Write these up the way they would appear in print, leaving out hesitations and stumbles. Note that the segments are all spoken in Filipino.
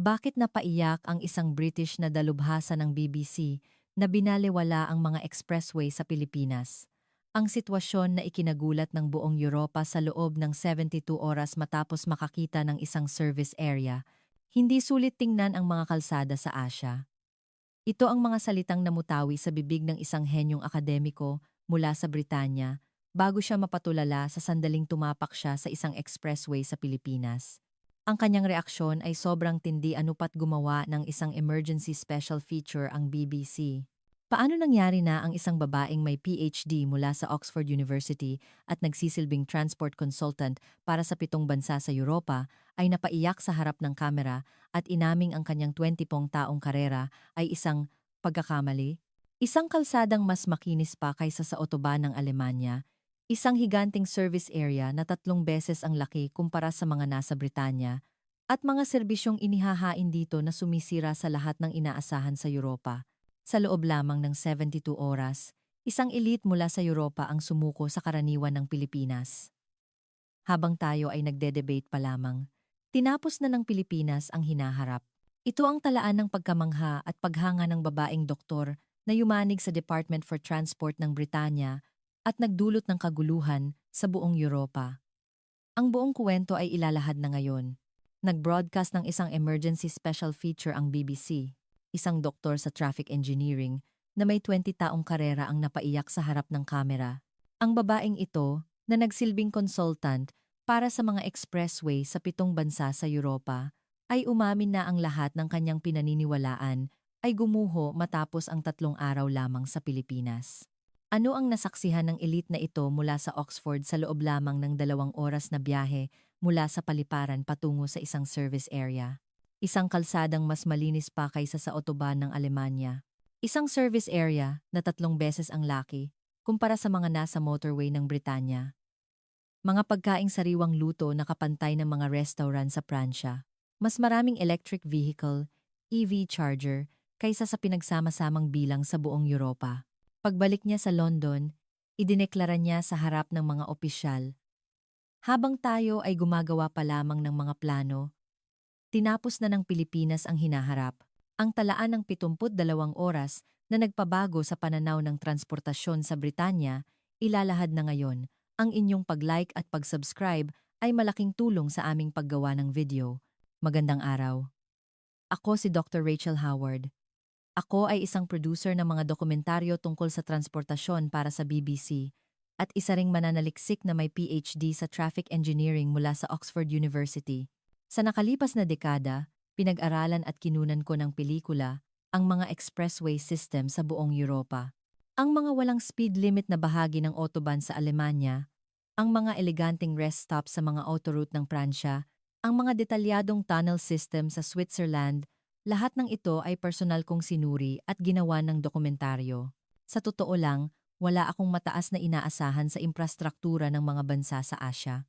Bakit napaiyak ang isang British na dalubhasa ng BBC na binalewala ang mga expressway sa Pilipinas? Ang sitwasyon na ikinagulat ng buong Europa sa loob ng 72 oras matapos makakita ng isang service area, hindi sulit tingnan ang mga kalsada sa Asya. Ito ang mga salitang namutawi sa bibig ng isang henyong akademiko mula sa Britanya bago siya mapatulala sa sandaling tumapak siya sa isang expressway sa Pilipinas. Ang kanyang reaksyon ay sobrang tindi anupat gumawa ng isang emergency special feature ang BBC. Paano nangyari na ang isang babaeng may PhD mula sa Oxford University at nagsisilbing transport consultant para sa 7 bansa sa Europa ay napaiyak sa harap ng kamera at inaming ang kanyang 20 taong karera ay isang pagkakamali? Isang kalsadang mas makinis pa kaysa sa otoban ng Alemanya, isang higanting service area na 3 beses ang laki kumpara sa mga nasa Britanya, at mga serbisyong inihahain dito na sumisira sa lahat ng inaasahan sa Europa. Sa loob lamang ng 72 oras, isang elite mula sa Europa ang sumuko sa karaniwan ng Pilipinas. Habang tayo ay nagde-debate pa lamang, tinapos na ng Pilipinas ang hinaharap. Ito ang talaan ng pagkamangha at paghanga ng babaeng doktor na yumanig sa Department for Transport ng Britanya at nagdulot ng kaguluhan sa buong Europa. Ang buong kuwento ay ilalahad na ngayon. Nag-broadcast ng isang emergency special feature ang BBC, isang doktor sa traffic engineering na may 20 taong karera ang napaiyak sa harap ng kamera. Ang babaeng ito, na nagsilbing consultant para sa mga expressway sa 7 bansa sa Europa, ay umamin na ang lahat ng kanyang pinaniniwalaan ay gumuho matapos ang 3 araw lamang sa Pilipinas. Ano ang nasaksihan ng elite na ito mula sa Oxford sa loob lamang ng 2 oras na biyahe mula sa paliparan patungo sa isang service area? Isang kalsadang mas malinis pa kaysa sa otoban ng Alemanya. Isang service area na 3 beses ang laki kumpara sa mga nasa motorway ng Britanya. Mga pagkaing sariwang luto na kapantay ng mga restaurant sa Pransya. Mas maraming electric vehicle, EV charger, kaysa sa pinagsama-samang bilang sa buong Europa. Pagbalik niya sa London, idineklara niya sa harap ng mga opisyal. Habang tayo ay gumagawa pa lamang ng mga plano, tinapos na ng Pilipinas ang hinaharap. Ang talaan ng 72 oras na nagpabago sa pananaw ng transportasyon sa Britanya, ilalahad na ngayon. Ang inyong pag-like at pag-subscribe ay malaking tulong sa aming paggawa ng video. Magandang araw. Ako si Dr. Rachel Howard. Ako ay isang producer ng mga dokumentaryo tungkol sa transportasyon para sa BBC at isa ring mananaliksik na may PhD sa traffic engineering mula sa Oxford University. Sa nakalipas na dekada, pinag-aralan at kinunan ko ng pelikula ang mga expressway system sa buong Europa. Ang mga walang speed limit na bahagi ng autobahn sa Alemanya, ang mga eleganteng rest stop sa mga autoroute ng Pransya, ang mga detalyadong tunnel system sa Switzerland, lahat ng ito ay personal kong sinuri at ginawa ng dokumentaryo. Sa totoo lang, wala akong mataas na inaasahan sa infrastruktura ng mga bansa sa Asya.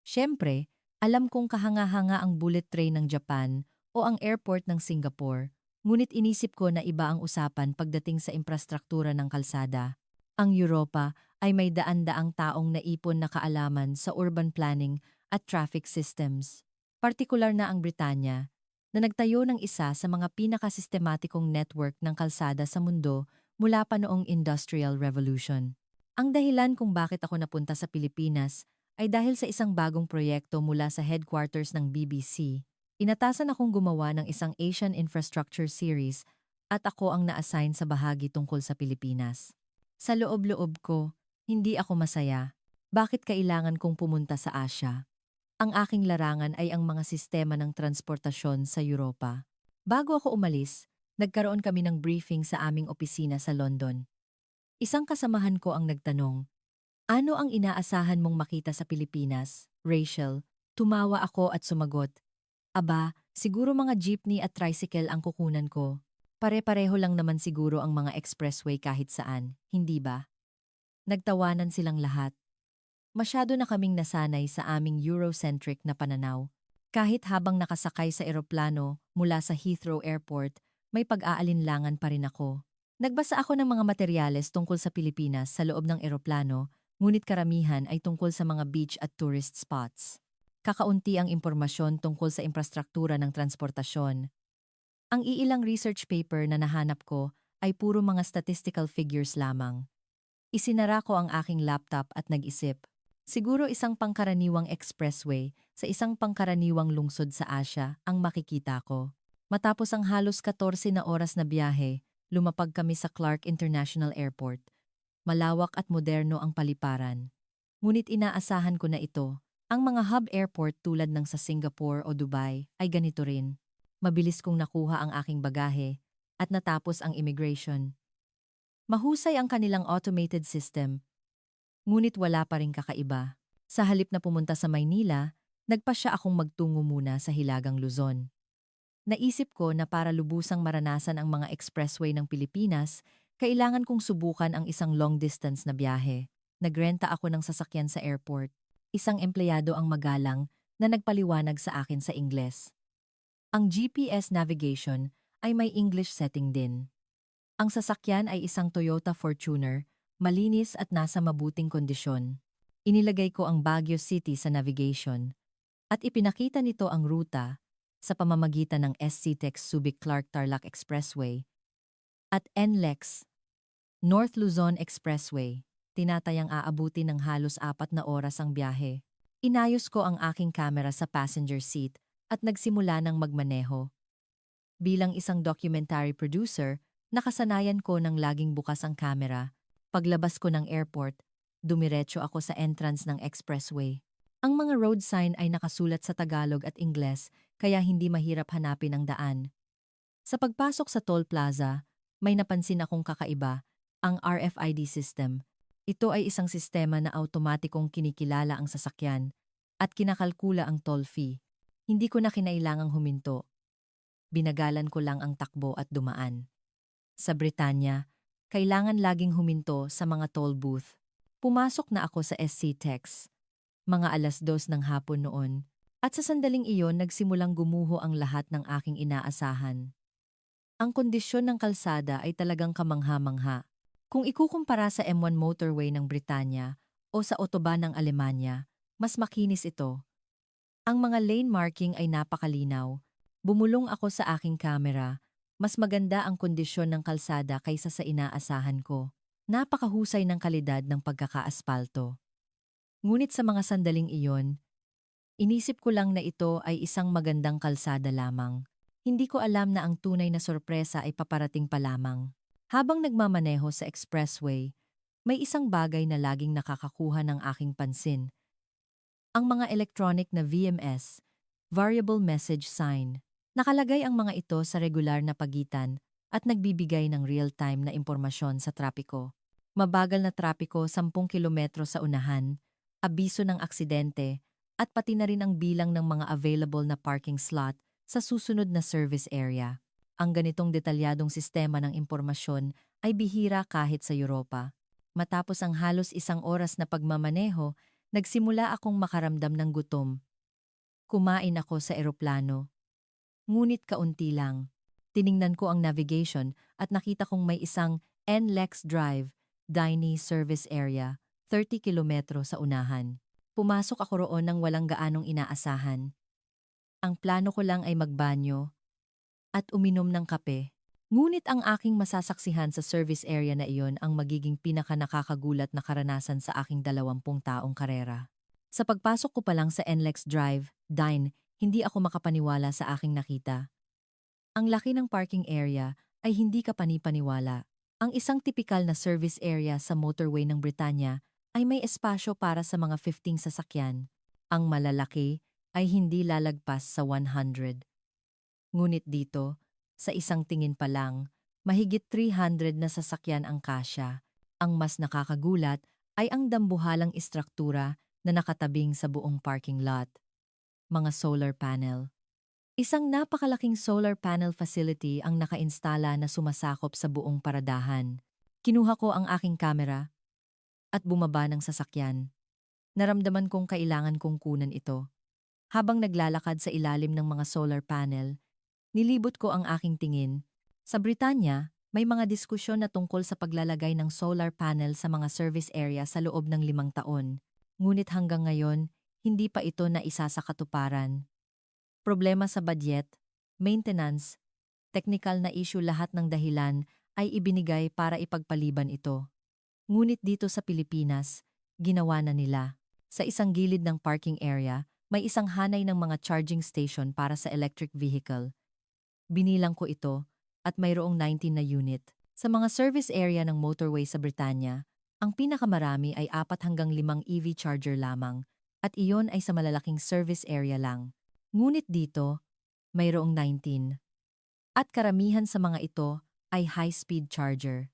Siyempre, alam kong kahanga-hanga ang bullet train ng Japan o ang airport ng Singapore, ngunit inisip ko na iba ang usapan pagdating sa infrastruktura ng kalsada. Ang Europa ay may daan-daang taong naipon na kaalaman sa urban planning at traffic systems. Partikular na ang Britanya, na nagtayo ng isa sa mga pinakasistematikong network ng kalsada sa mundo mula pa noong Industrial Revolution. Ang dahilan kung bakit ako napunta sa Pilipinas ay dahil sa isang bagong proyekto mula sa headquarters ng BBC. Inatasan akong gumawa ng isang Asian Infrastructure Series at ako ang na-assign sa bahagi tungkol sa Pilipinas. Sa loob-loob ko, hindi ako masaya. Bakit kailangan kong pumunta sa Asya? Ang aking larangan ay ang mga sistema ng transportasyon sa Europa. Bago ako umalis, nagkaroon kami ng briefing sa aming opisina sa London. Isang kasamahan ko ang nagtanong, "Ano ang inaasahan mong makita sa Pilipinas, Rachel?" Tumawa ako at sumagot, "Aba, siguro mga jeepney at tricycle ang kukunan ko. Pare-pareho lang naman siguro ang mga expressway kahit saan, hindi ba?" Nagtawanan silang lahat. Masyado na kaming nasanay sa aming Eurocentric na pananaw. Kahit habang nakasakay sa eroplano mula sa Heathrow Airport, may pag-aalinlangan pa rin ako. Nagbasa ako ng mga materyales tungkol sa Pilipinas sa loob ng eroplano, ngunit karamihan ay tungkol sa mga beach at tourist spots. Kakaunti ang impormasyon tungkol sa infrastruktura ng transportasyon. Ang iilang research paper na nahanap ko ay puro mga statistical figures lamang. Isinara ko ang aking laptop at nag-isip. Siguro isang pangkaraniwang expressway sa isang pangkaraniwang lungsod sa Asia ang makikita ko. Matapos ang halos 14 na oras na biyahe, lumapag kami sa Clark International Airport. Malawak at moderno ang paliparan. Ngunit inaasahan ko na ito. Ang mga hub airport tulad ng sa Singapore o Dubai ay ganito rin. Mabilis kong nakuha ang aking bagahe at natapos ang immigration. Mahusay ang kanilang automated system, ngunit wala pa ring kakaiba. Sa halip na pumunta sa Maynila, nagpasya akong magtungo muna sa Hilagang Luzon. Naisip ko na para lubusang maranasan ang mga expressway ng Pilipinas, kailangan kong subukan ang isang long-distance na biyahe. Nagrenta ako ng sasakyan sa airport. Isang empleyado ang magalang na nagpaliwanag sa akin sa Ingles. Ang GPS navigation ay may English setting din. Ang sasakyan ay isang Toyota Fortuner, malinis at nasa mabuting kondisyon. Inilagay ko ang Baguio City sa navigation at ipinakita nito ang ruta sa pamamagitan ng SCTEX Subic-Clark-Tarlac Expressway at NLEX North Luzon Expressway. Tinatayang aabuti ng halos 4 na oras ang biyahe. Inayos ko ang aking camera sa passenger seat at nagsimula ng magmaneho. Bilang isang documentary producer, nakasanayan ko ng laging bukas ang camera. Paglabas ko ng airport, dumiretso ako sa entrance ng expressway. Ang mga road sign ay nakasulat sa Tagalog at Ingles, kaya hindi mahirap hanapin ang daan. Sa pagpasok sa toll plaza, may napansin akong kakaiba, ang RFID system. Ito ay isang sistema na automatikong kinikilala ang sasakyan at kinakalkula ang toll fee. Hindi ko na kinailangang huminto. Binagalan ko lang ang takbo at dumaan. Sa Britanya, kailangan laging huminto sa mga toll booth. Pumasok na ako sa SCTEX. Mga 2:00 ng hapon noon, at sa sandaling iyon nagsimulang gumuho ang lahat ng aking inaasahan. Ang kondisyon ng kalsada ay talagang kamangha-mangha. Kung ikukumpara sa M1 motorway ng Britanya o sa otoban ng Alemanya, mas makinis ito. Ang mga lane marking ay napakalinaw. Bumulong ako sa aking camera. Mas maganda ang kondisyon ng kalsada kaysa sa inaasahan ko. Napakahusay ng kalidad ng pagkakaaspalto. Ngunit sa mga sandaling iyon, inisip ko lang na ito ay isang magandang kalsada lamang. Hindi ko alam na ang tunay na sorpresa ay paparating pa lamang. Habang nagmamaneho sa expressway, may isang bagay na laging nakakakuha ng aking pansin. Ang mga electronic na VMS, Variable Message Sign. Nakalagay ang mga ito sa regular na pagitan at nagbibigay ng real-time na impormasyon sa trapiko. Mabagal na trapiko 10 kilometro sa unahan, abiso ng aksidente, at pati na rin ang bilang ng mga available na parking slot sa susunod na service area. Ang ganitong detalyadong sistema ng impormasyon ay bihira kahit sa Europa. Matapos ang halos 1 oras na pagmamaneho, nagsimula akong makaramdam ng gutom. Kumain ako sa eroplano. Ngunit kaunti lang. Tiningnan ko ang navigation at nakita kong may isang NLEX Drive, Dining Service Area, 30 kilometro sa unahan. Pumasok ako roon nang walang gaanong inaasahan. Ang plano ko lang ay magbanyo at uminom ng kape. Ngunit ang aking masasaksihan sa service area na iyon ang magiging pinaka-nakakagulat na karanasan sa aking 20 taong karera. Sa pagpasok ko pa lang sa NLEX Drive, Dine, hindi ako makapaniwala sa aking nakita. Ang laki ng parking area ay hindi ka panipaniwala. Ang isang tipikal na service area sa motorway ng Britanya ay may espasyo para sa mga 15 sasakyan. Ang malalaki ay hindi lalagpas sa 100. Ngunit dito, sa isang tingin pa lang, mahigit 300 na sasakyan ang kasya. Ang mas nakakagulat ay ang dambuhalang istruktura na nakatabing sa buong parking lot. Mga solar panel. Isang napakalaking solar panel facility ang nakainstala na sumasakop sa buong paradahan. Kinuha ko ang aking kamera at bumaba ng sasakyan. Naramdaman kong kailangan kong kunan ito. Habang naglalakad sa ilalim ng mga solar panel, nilibot ko ang aking tingin. Sa Britanya, may mga diskusyon na tungkol sa paglalagay ng solar panel sa mga service area sa loob ng 5 taon. Ngunit hanggang ngayon, hindi pa ito na isa sa katuparan. Problema sa budget, maintenance, technical na issue, lahat ng dahilan ay ibinigay para ipagpaliban ito. Ngunit dito sa Pilipinas, ginawa na nila. Sa isang gilid ng parking area, may isang hanay ng mga charging station para sa electric vehicle. Binilang ko ito at mayroong 19 na unit. Sa mga service area ng motorway sa Britanya, ang pinakamarami ay 4 hanggang 5 EV charger lamang at iyon ay sa malalaking service area lang. Ngunit dito, mayroong 19. At karamihan sa mga ito ay high-speed charger.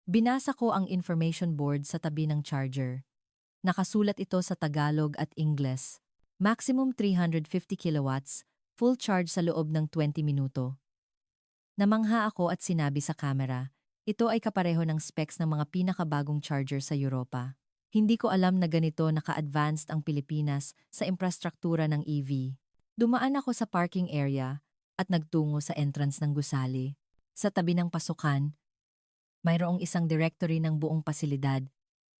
Binasa ko ang information board sa tabi ng charger. Nakasulat ito sa Tagalog at Ingles. Maximum 350 kilowatts, full charge sa loob ng 20 minuto. Namangha ako at sinabi sa camera, ito ay kapareho ng specs ng mga pinakabagong charger sa Europa. Hindi ko alam na ganito naka-advanced ang Pilipinas sa infrastruktura ng EV. Dumaan ako sa parking area at nagtungo sa entrance ng gusali. Sa tabi ng pasukan, mayroong isang directory ng buong pasilidad.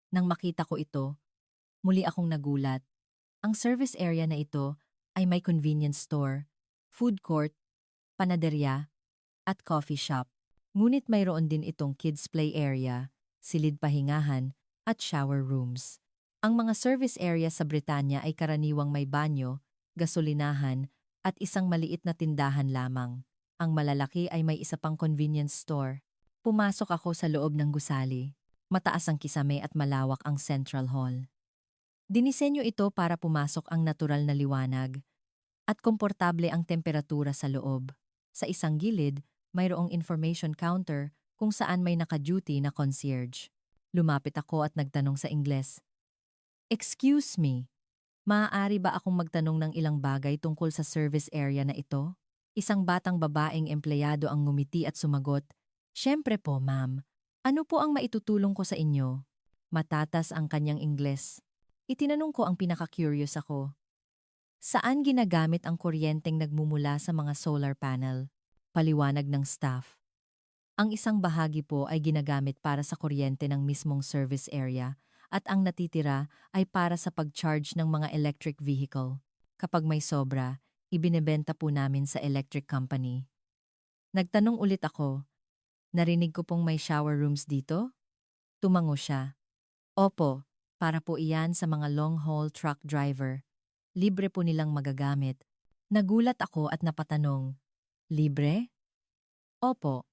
Nang makita ko ito, muli akong nagulat. Ang service area na ito ay may convenience store, food court, panaderya, at coffee shop. Ngunit mayroon din itong kids play area, silid pahingahan, at shower rooms. Ang mga service area sa Britanya ay karaniwang may banyo, gasolinahan, at isang maliit na tindahan lamang. Ang malalaki ay may isa pang convenience store. Pumasok ako sa loob ng gusali. Mataas ang kisame at malawak ang central hall. Dinisenyo ito para pumasok ang natural na liwanag at komportable ang temperatura sa loob. Sa isang gilid, mayroong information counter kung saan may naka-duty na concierge. Lumapit ako at nagtanong sa Ingles. Excuse me, maaari ba akong magtanong ng ilang bagay tungkol sa service area na ito? Isang batang babaeng empleyado ang ngumiti at sumagot, Siyempre po, ma'am. Ano po ang maitutulong ko sa inyo? Matatas ang kanyang Ingles. Itinanong ko ang pinaka-curious ako. Saan ginagamit ang kuryenteng nagmumula sa mga solar panel? Paliwanag ng staff. Ang isang bahagi po ay ginagamit para sa kuryente ng mismong service area at ang natitira ay para sa pag-charge ng mga electric vehicle. Kapag may sobra, ibinebenta po namin sa electric company. Nagtanong ulit ako, narinig ko pong may shower rooms dito? Tumango siya. Opo, para po iyan sa mga long-haul truck driver. Libre po nilang magagamit. Nagulat ako at napatanong, libre? Opo.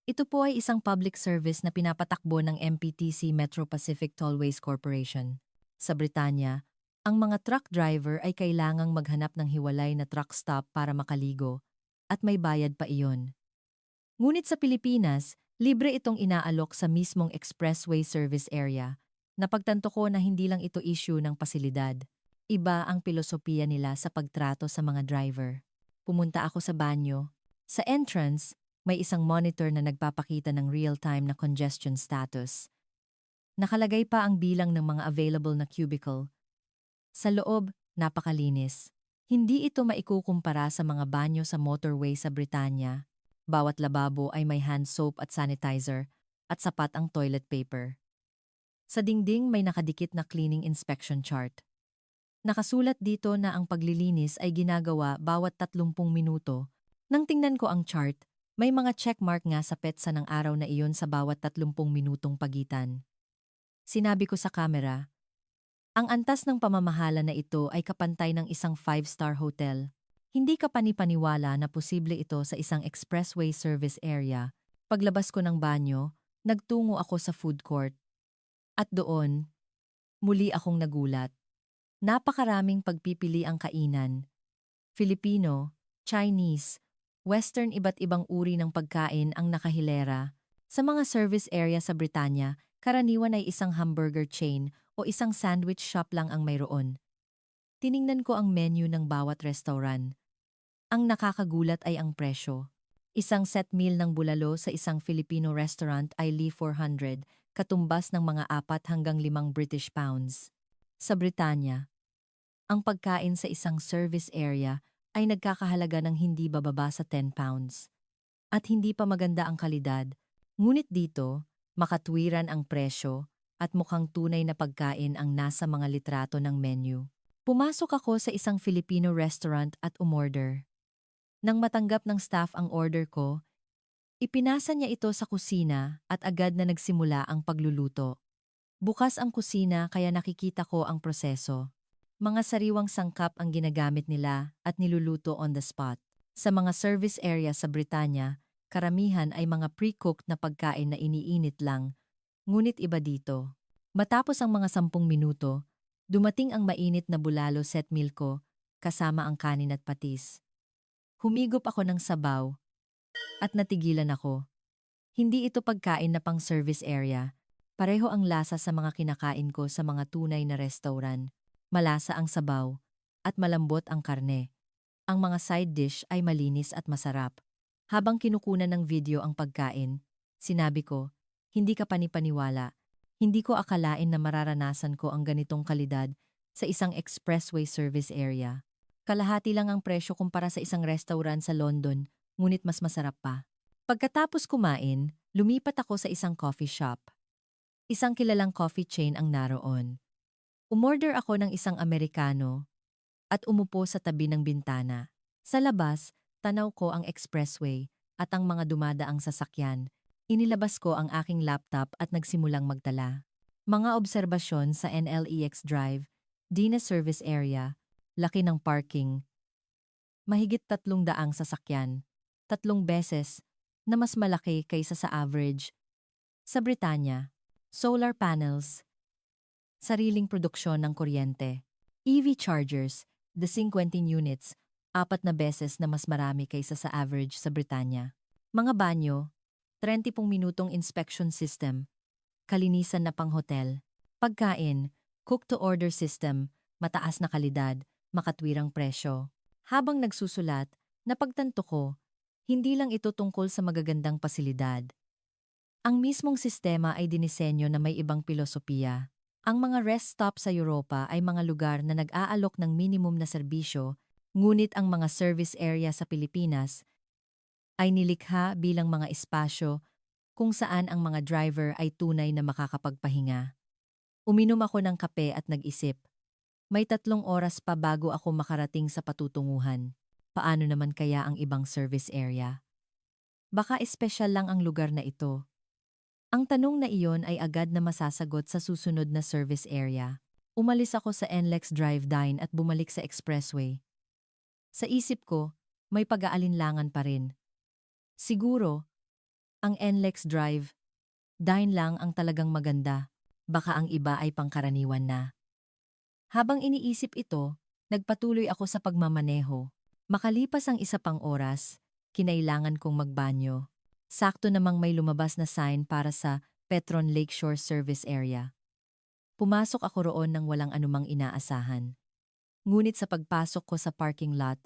Ito po ay isang public service na pinapatakbo ng MPTC Metro Pacific Tollways Corporation. Sa Britanya, ang mga truck driver ay kailangang maghanap ng hiwalay na truck stop para makaligo at may bayad pa iyon. Ngunit sa Pilipinas, libre itong inaalok sa mismong expressway service area. Napagtanto ko na hindi lang ito issue ng pasilidad. Iba ang pilosopiya nila sa pagtrato sa mga driver. Pumunta ako sa banyo. Sa entrance, may isang monitor na nagpapakita ng real-time na congestion status. Nakalagay pa ang bilang ng mga available na cubicle. Sa loob, napakalinis. Hindi ito maikukumpara sa mga banyo sa motorway sa Britanya. Bawat lababo ay may hand soap at sanitizer at sapat ang toilet paper. Sa dingding may nakadikit na cleaning inspection chart. Nakasulat dito na ang paglilinis ay ginagawa bawat 30 minuto. Nang tingnan ko ang chart, may mga checkmark nga sa petsa ng araw na iyon sa bawat 30 minutong pagitan. Sinabi ko sa camera, ang antas ng pamamahala na ito ay kapantay ng isang 5-star hotel. Hindi ka panipaniwala na posible ito sa isang expressway service area. Paglabas ko ng banyo, nagtungo ako sa food court. At doon, muli akong nagulat. Napakaraming pagpipili ang kainan. Filipino, Chinese, Western, iba't ibang uri ng pagkain ang nakahilera. Sa mga service area sa Britanya, karaniwan ay isang hamburger chain o isang sandwich shop lang ang mayroon. Tiningnan ko ang menu ng bawat restaurant. Ang nakakagulat ay ang presyo. Isang set meal ng bulalo sa isang Filipino restaurant ay £400, katumbas ng mga 4 hanggang 5 British pounds. Sa Britanya, ang pagkain sa isang service area ay nagkakahalaga ng hindi bababa sa 10 pounds. At hindi pa maganda ang kalidad, ngunit dito, makatwiran ang presyo at mukhang tunay na pagkain ang nasa mga litrato ng menu. Pumasok ako sa isang Filipino restaurant at umorder. Nang matanggap ng staff ang order ko, ipinasa niya ito sa kusina at agad na nagsimula ang pagluluto. Bukas ang kusina kaya nakikita ko ang proseso. Mga sariwang sangkap ang ginagamit nila at niluluto on the spot. Sa mga service area sa Britanya, karamihan ay mga pre-cooked na pagkain na iniinit lang, ngunit iba dito. Matapos ang mga 10 minuto, dumating ang mainit na bulalo set meal ko, kasama ang kanin at patis. Humigop ako ng sabaw at natigilan ako. Hindi ito pagkain na pang service area. Pareho ang lasa sa mga kinakain ko sa mga tunay na restaurant. Malasa ang sabaw at malambot ang karne. Ang mga side dish ay malinis at masarap. Habang kinukunan ng video ang pagkain, sinabi ko, hindi ka panipaniwala. Hindi ko akalain na mararanasan ko ang ganitong kalidad sa isang expressway service area. Kalahati lang ang presyo kumpara sa isang restaurant sa London, ngunit mas masarap pa. Pagkatapos kumain, lumipat ako sa isang coffee shop. Isang kilalang coffee chain ang naroon. Umorder ako ng isang Amerikano at umupo sa tabi ng bintana. Sa labas, tanaw ko ang expressway at ang mga dumadaang sasakyan. Inilabas ko ang aking laptop at nagsimulang magtala. Mga obserbasyon sa NLEX Drive, di na service area, laki ng parking. Mahigit 300 sasakyan, 3 beses na mas malaki kaysa sa average. Sa Britanya, solar panels, sariling produksyon ng kuryente, EV chargers, the 50 units, 4 beses na mas marami kaysa sa average sa Britanya. Mga banyo, 30 minutong inspection system, kalinisan na pang-hotel, pagkain, cook-to-order system, mataas na kalidad, makatwirang presyo. Habang nagsusulat, napagtanto ko, hindi lang ito tungkol sa magagandang pasilidad. Ang mismong sistema ay dinisenyo na may ibang pilosopiya. Ang mga rest stop sa Europa ay mga lugar na nag-aalok ng minimum na serbisyo, ngunit ang mga service area sa Pilipinas ay nilikha bilang mga espasyo kung saan ang mga driver ay tunay na makakapagpahinga. Uminom ako ng kape at nag-isip. May 3 oras pa bago ako makarating sa patutunguhan. Paano naman kaya ang ibang service area? Baka espesyal lang ang lugar na ito. Ang tanong na iyon ay agad na masasagot sa susunod na service area. Umalis ako sa NLEX Drive Dine at bumalik sa expressway. Sa isip ko, may pag-aalinlangan pa rin. Siguro, ang NLEX Drive Dine lang ang talagang maganda. Baka ang iba ay pangkaraniwan na. Habang iniisip ito, nagpatuloy ako sa pagmamaneho. Makalipas ang 1 pang oras, kinailangan kong magbanyo. Sakto namang may lumabas na sign para sa Petron Lakeshore Service Area. Pumasok ako roon nang walang anumang inaasahan. Ngunit sa pagpasok ko sa parking lot,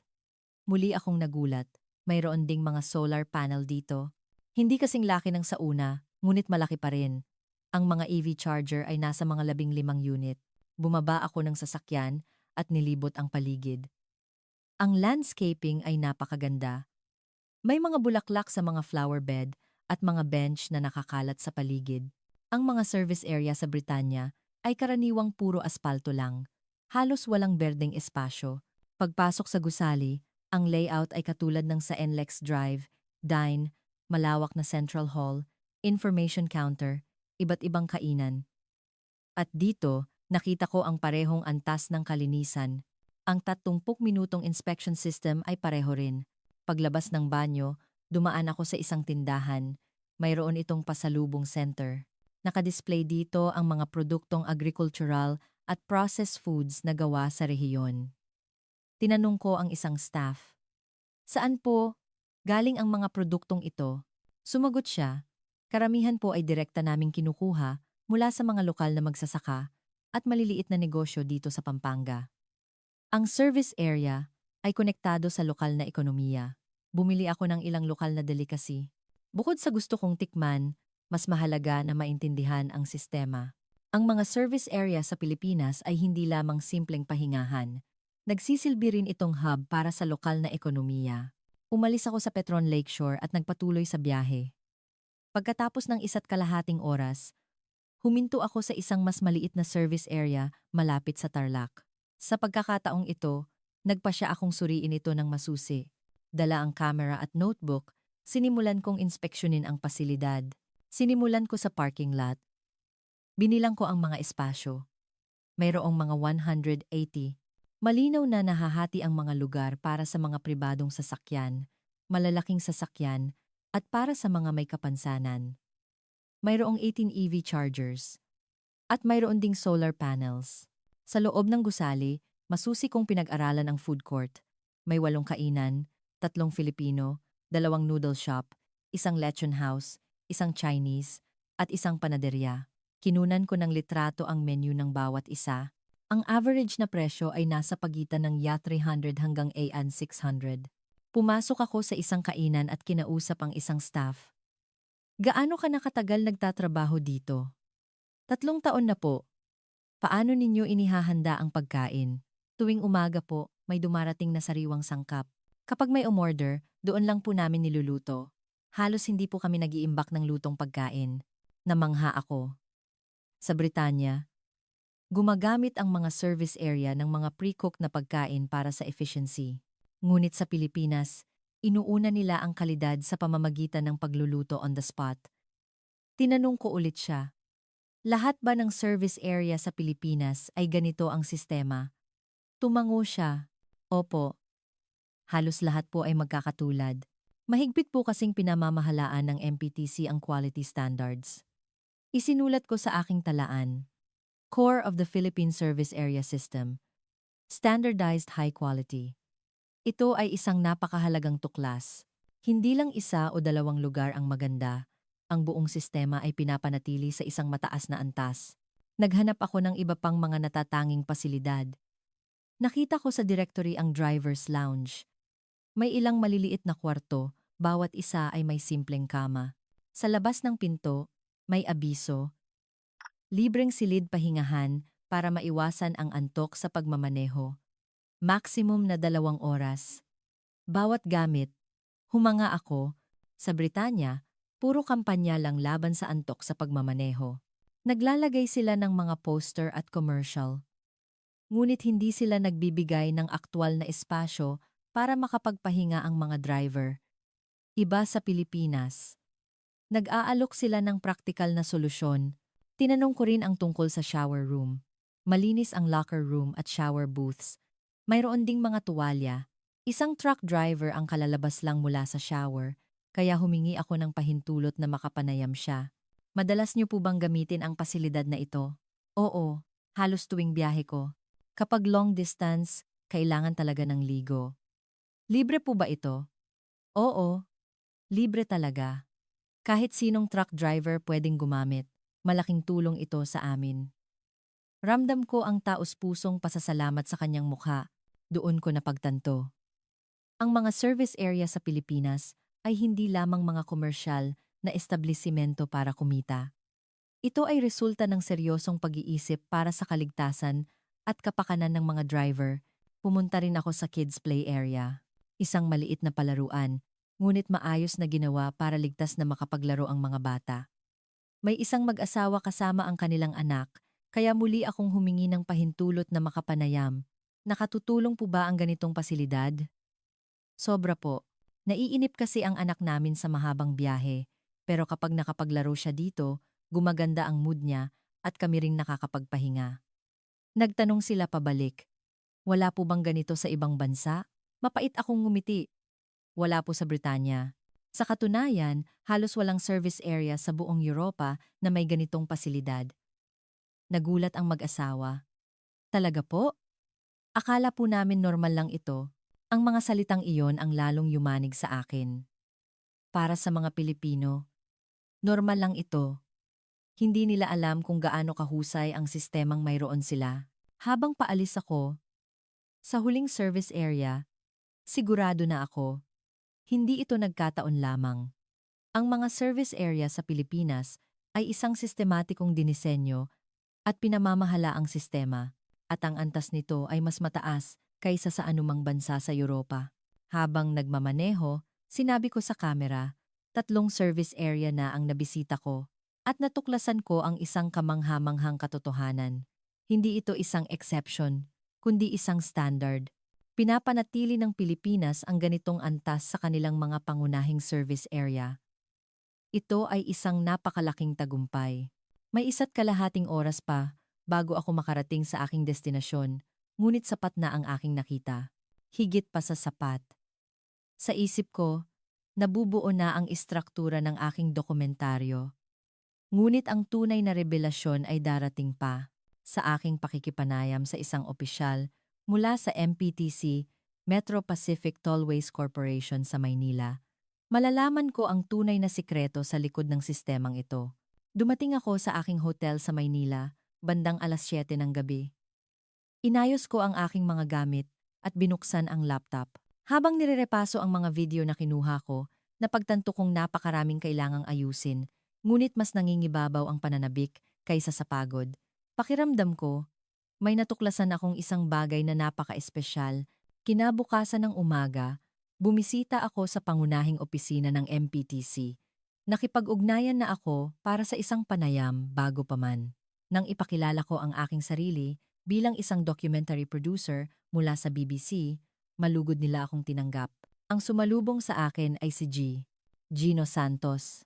muli akong nagulat. Mayroon ding mga solar panel dito. Hindi kasing laki ng sa una, ngunit malaki pa rin. Ang mga EV charger ay nasa mga 15 unit. Bumaba ako ng sasakyan at nilibot ang paligid. Ang landscaping ay napakaganda. May mga bulaklak sa mga flower bed at mga bench na nakakalat sa paligid. Ang mga service area sa Britanya ay karaniwang puro aspalto lang. Halos walang berdeng espasyo. Pagpasok sa gusali, ang layout ay katulad ng sa NLEX Drive, Dine, malawak na central hall, information counter, iba't ibang kainan. At dito, nakita ko ang parehong antas ng kalinisan. Ang 30 minutong inspection system ay pareho rin. Paglabas ng banyo, dumaan ako sa isang tindahan. Mayroon itong pasalubong center. Nakadisplay dito ang mga produktong agricultural at processed foods na gawa sa rehiyon. Tinanong ko ang isang staff, "Saan po galing ang mga produktong ito?" Sumagot siya, "Karamihan po ay direkta naming kinukuha mula sa mga lokal na magsasaka at maliliit na negosyo dito sa Pampanga." Ang service area ay konektado sa lokal na ekonomiya. Bumili ako ng ilang lokal na delicacy. Bukod sa gusto kong tikman, mas mahalaga na maintindihan ang sistema. Ang mga service area sa Pilipinas ay hindi lamang simpleng pahingahan. Nagsisilbi rin itong hub para sa lokal na ekonomiya. Umalis ako sa Petron Lakeshore at nagpatuloy sa biyahe. Pagkatapos ng 1.5 oras, huminto ako sa isang mas maliit na service area malapit sa Tarlac. Sa pagkakataong ito, nagpasya akong suriin ito ng masusi. Dala ang camera at notebook, sinimulan kong inspeksyonin ang pasilidad. Sinimulan ko sa parking lot. Binilang ko ang mga espasyo. Mayroong mga 180. Malinaw na nahahati ang mga lugar para sa mga pribadong sasakyan, malalaking sasakyan, at para sa mga may kapansanan. Mayroong 18 EV chargers. At mayroon ding solar panels. Sa loob ng gusali, masusi kong pinag-aralan ang food court. May 8 kainan, 3 Filipino, 2 noodle shop, 1 lechon house, 1 Chinese, at 1 panaderya. Kinunan ko ng litrato ang menu ng bawat isa. Ang average na presyo ay nasa pagitan ng Ya300 hanggang AN600. Pumasok ako sa isang kainan at kinausap ang isang staff. Gaano ka nakatagal nagtatrabaho dito? 3 taon na po. Paano ninyo inihahanda ang pagkain? Tuwing umaga po, may dumarating na sariwang sangkap. Kapag may umorder, doon lang po namin niluluto. Halos hindi po kami nag-iimbak ng lutong pagkain. Namangha ako. Sa Britanya, gumagamit ang mga service area ng mga pre-cooked na pagkain para sa efficiency. Ngunit sa Pilipinas, inuuna nila ang kalidad sa pamamagitan ng pagluluto on the spot. Tinanong ko ulit siya. Lahat ba ng service area sa Pilipinas ay ganito ang sistema? Tumango siya. Opo. Halos lahat po ay magkakatulad. Mahigpit po kasing pinamamahalaan ng MPTC ang quality standards. Isinulat ko sa aking talaan. Core of the Philippine Service Area System. Standardized high quality. Ito ay isang napakahalagang tuklas. Hindi lang 1 o 2 lugar ang maganda. Ang buong sistema ay pinapanatili sa isang mataas na antas. Naghanap ako ng iba pang mga natatanging pasilidad. Nakita ko sa directory ang driver's lounge. May ilang maliliit na kwarto, bawat isa ay may simpleng kama. Sa labas ng pinto, may abiso. Libreng silid pahingahan para maiwasan ang antok sa pagmamaneho. Maximum na 2 oras. Bawat gamit. Humanga ako. Sa Britanya, puro kampanya lang laban sa antok sa pagmamaneho. Naglalagay sila ng mga poster at commercial. Ngunit hindi sila nagbibigay ng aktwal na espasyo para makapagpahinga ang mga driver. Iba sa Pilipinas. Nag-aalok sila ng praktikal na solusyon. Tinanong ko rin ang tungkol sa shower room. Malinis ang locker room at shower booths. Mayroon ding mga tuwalya. Isang truck driver ang kalalabas lang mula sa shower, kaya humingi ako ng pahintulot na makapanayam siya. Madalas niyo po bang gamitin ang pasilidad na ito? Oo, halos tuwing biyahe ko. Kapag long distance, kailangan talaga ng ligo. Libre po ba ito? Oo, libre talaga. Kahit sinong truck driver pwedeng gumamit. Malaking tulong ito sa amin. Ramdam ko ang taos-pusong pasasalamat sa kanyang mukha. Doon ko napagtanto. Ang mga service area sa Pilipinas ay hindi lamang mga komersyal na establisimento para kumita. Ito ay resulta ng seryosong pag-iisip para sa kaligtasan at kapakanan ng mga driver. Pumunta rin ako sa kids play area. Isang maliit na palaruan, ngunit maayos na ginawa para ligtas na makapaglaro ang mga bata. May isang mag-asawa kasama ang kanilang anak, kaya muli akong humingi ng pahintulot na makapanayam. Nakatutulong po ba ang ganitong pasilidad? Sobra po. Naiinip kasi ang anak namin sa mahabang biyahe, pero kapag nakapaglaro siya dito, gumaganda ang mood niya at kami ring nakakapagpahinga. Nagtanong sila pabalik. Wala po bang ganito sa ibang bansa? Mapait akong ngumiti. Wala po sa Britanya. Sa katunayan, halos walang service area sa buong Europa na may ganitong pasilidad. Nagulat ang mag-asawa. Talaga po? Akala po namin normal lang ito. Ang mga salitang iyon ang lalong yumanig sa akin. Para sa mga Pilipino, normal lang ito. Hindi nila alam kung gaano kahusay ang sistemang mayroon sila. Habang paalis ako, sa huling service area, sigurado na ako, hindi ito nagkataon lamang. Ang mga service area sa Pilipinas ay isang sistematikong dinisenyo at pinamamahala ang sistema, at ang antas nito ay mas mataas kaysa sa anumang bansa sa Europa. Habang nagmamaneho, sinabi ko sa kamera, 3 service area na ang nabisita ko, at natuklasan ko ang isang kamangha-manghang katotohanan. Hindi ito isang exception, kundi isang standard. Pinapanatili ng Pilipinas ang ganitong antas sa kanilang mga pangunahing service area. Ito ay isang napakalaking tagumpay. May isa't kalahating oras pa bago ako makarating sa aking destinasyon, ngunit sapat na ang aking nakita. Higit pa sa sapat. Sa isip ko, nabubuo na ang istruktura ng aking dokumentaryo. Ngunit ang tunay na revelasyon ay darating pa sa aking pakikipanayam sa isang opisyal mula sa MPTC, Metro Pacific Tollways Corporation sa Maynila. Malalaman ko ang tunay na sikreto sa likod ng sistemang ito. Dumating ako sa aking hotel sa Maynila, bandang 7:00 ng gabi. Inayos ko ang aking mga gamit at binuksan ang laptop. Habang nirerepaso ang mga video na kinuha ko, napagtanto kong napakaraming kailangang ayusin, ngunit mas nangingibabaw ang pananabik kaysa sa pagod. Pakiramdam ko, may natuklasan akong isang bagay na napaka-espesyal. Kinabukasan ng umaga, bumisita ako sa pangunahing opisina ng MPTC. Nakipag-ugnayan na ako para sa isang panayam bago pa man. Nang ipakilala ko ang aking sarili bilang isang documentary producer mula sa BBC, malugod nila akong tinanggap. Ang sumalubong sa akin ay si Gino Santos,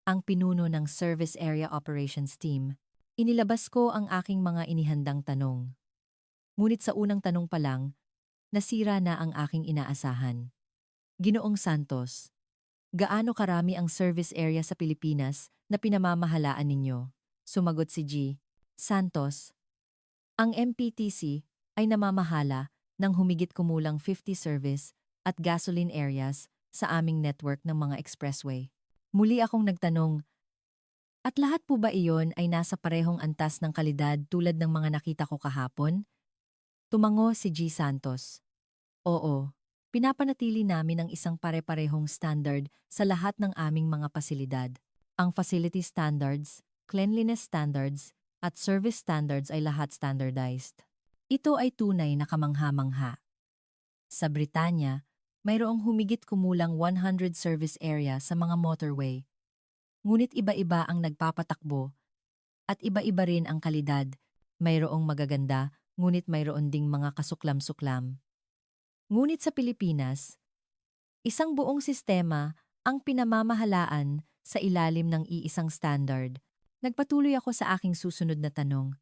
ang pinuno ng Service Area Operations Team. Inilabas ko ang aking mga inihandang tanong. Ngunit sa unang tanong pa lang, nasira na ang aking inaasahan. Ginoong Santos, gaano karami ang service area sa Pilipinas na pinamamahalaan ninyo? Sumagot si Santos. Ang MPTC ay namamahala ng humigit kumulang 50 service at gasoline areas sa aming network ng mga expressway. Muli akong nagtanong, at lahat po ba iyon ay nasa parehong antas ng kalidad tulad ng mga nakita ko kahapon? Tumango si Santos. Oo, pinapanatili namin ang isang pare-parehong standard sa lahat ng aming mga pasilidad. Ang facility standards, cleanliness standards, at service standards ay lahat standardized. Ito ay tunay na kamangha-mangha. Sa Britanya, mayroong humigit kumulang 100 service area sa mga motorway. Ngunit iba-iba ang nagpapatakbo at iba-iba rin ang kalidad. Mayroong magaganda, ngunit mayroon ding mga kasuklam-suklam. Ngunit sa Pilipinas, isang buong sistema ang pinamamahalaan sa ilalim ng iisang standard. Nagpatuloy ako sa aking susunod na tanong.